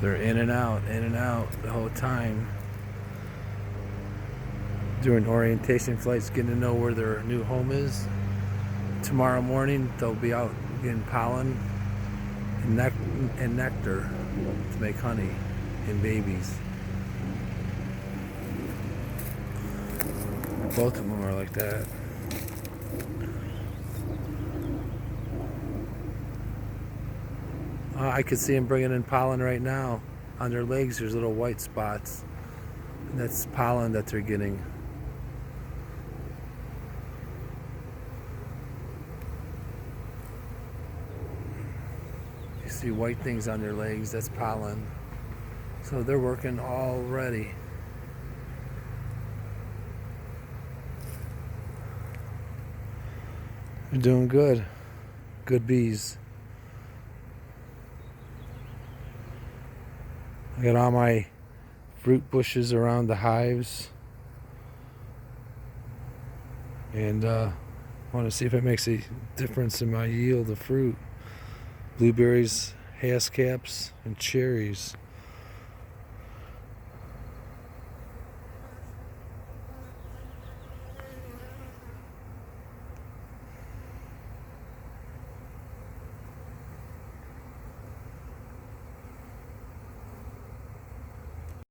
They're in and out the whole time. Doing orientation flights, getting to know where their new home is. Tomorrow morning, they'll be out getting pollen and nectar to make honey and babies. Both of them are like that. I could see them bringing in pollen right now. On their legs, there's little white spots. And that's pollen that they're getting. You see white things on their legs, that's pollen. So they're working already. They're doing good. Good bees. I got all my fruit bushes around the hives. And want to see if it makes a difference in my yield of fruit. Blueberries, haskell's, and cherries.